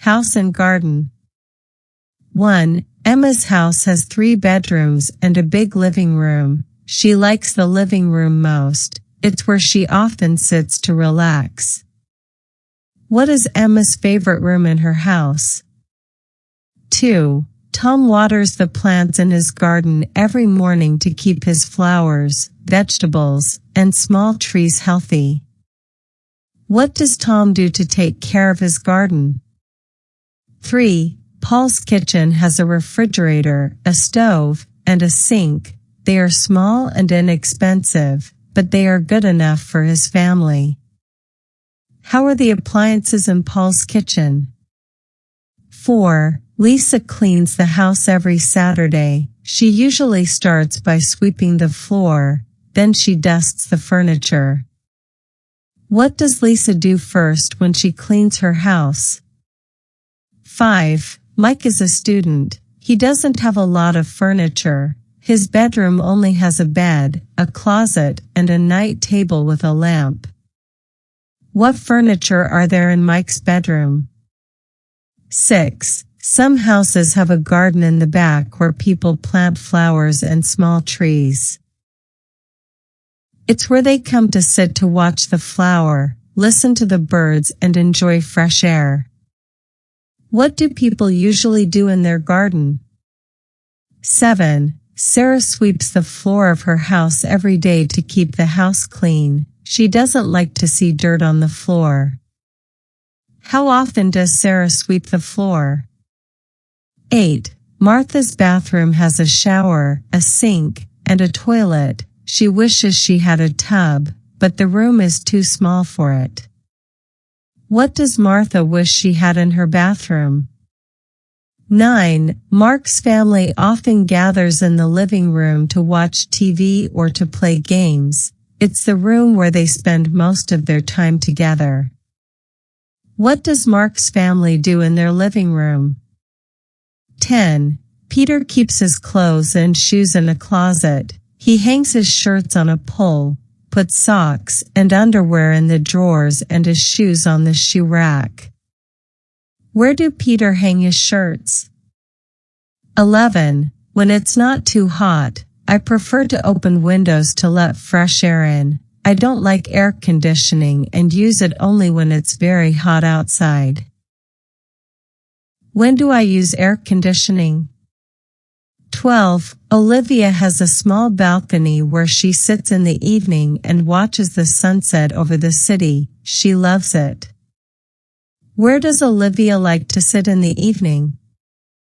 House and garden. 1. Emma's house has 3 bedrooms and a big living room. She likes the living room most. It's where she often sits to relax. What is Emma's favorite room in her house? 2. Tom waters the plants in his garden every morning to keep his flowers, vegetables, and small trees healthy. What does Tom do to take care of his garden? 3. Paul's kitchen has a refrigerator, a stove, and a sink. They are small and inexpensive, but they are good enough for his family. How are the appliances in Paul's kitchen? 4. Lisa cleans the house every Saturday. She usually starts by sweeping the floor, then she dusts the furniture. What does Lisa do first when she cleans her house? 5. Mike is a student. He doesn't have a lot of furniture. His bedroom only has a bed, a closet, and a night table with a lamp. What furniture are there in Mike's bedroom? 6. Some houses have a garden in the back where people plant flowers and small trees. It's where they come to sit to watch the flower, listen to the birds, and enjoy fresh air. What do people usually do in their garden? 7. Sarah sweeps the floor of her house every day to keep the house clean. She doesn't like to see dirt on the floor. How often does Sarah sweep the floor? 8. Martha's bathroom has a shower, a sink, and a toilet. She wishes she had a tub, but the room is too small for it. What does Martha wish she had in her bathroom? 9. Mark's family often gathers in the living room to watch TV or to play games. It's the room where they spend most of their time together. What does Mark's family do in their living room? 10. Peter keeps his clothes and shoes in a closet. He hangs his shirts on a pole, puts socks and underwear in the drawers and his shoes on the shoe rack. Where do Peter hang his shirts? 11. When it's not too hot, I prefer to open windows to let fresh air in. I don't like air conditioning and use it only when it's very hot outside. When do I use air conditioning? 12. Olivia has a small balcony where she sits in the evening and watches the sunset over the city. She loves it. Where does Olivia like to sit in the evening?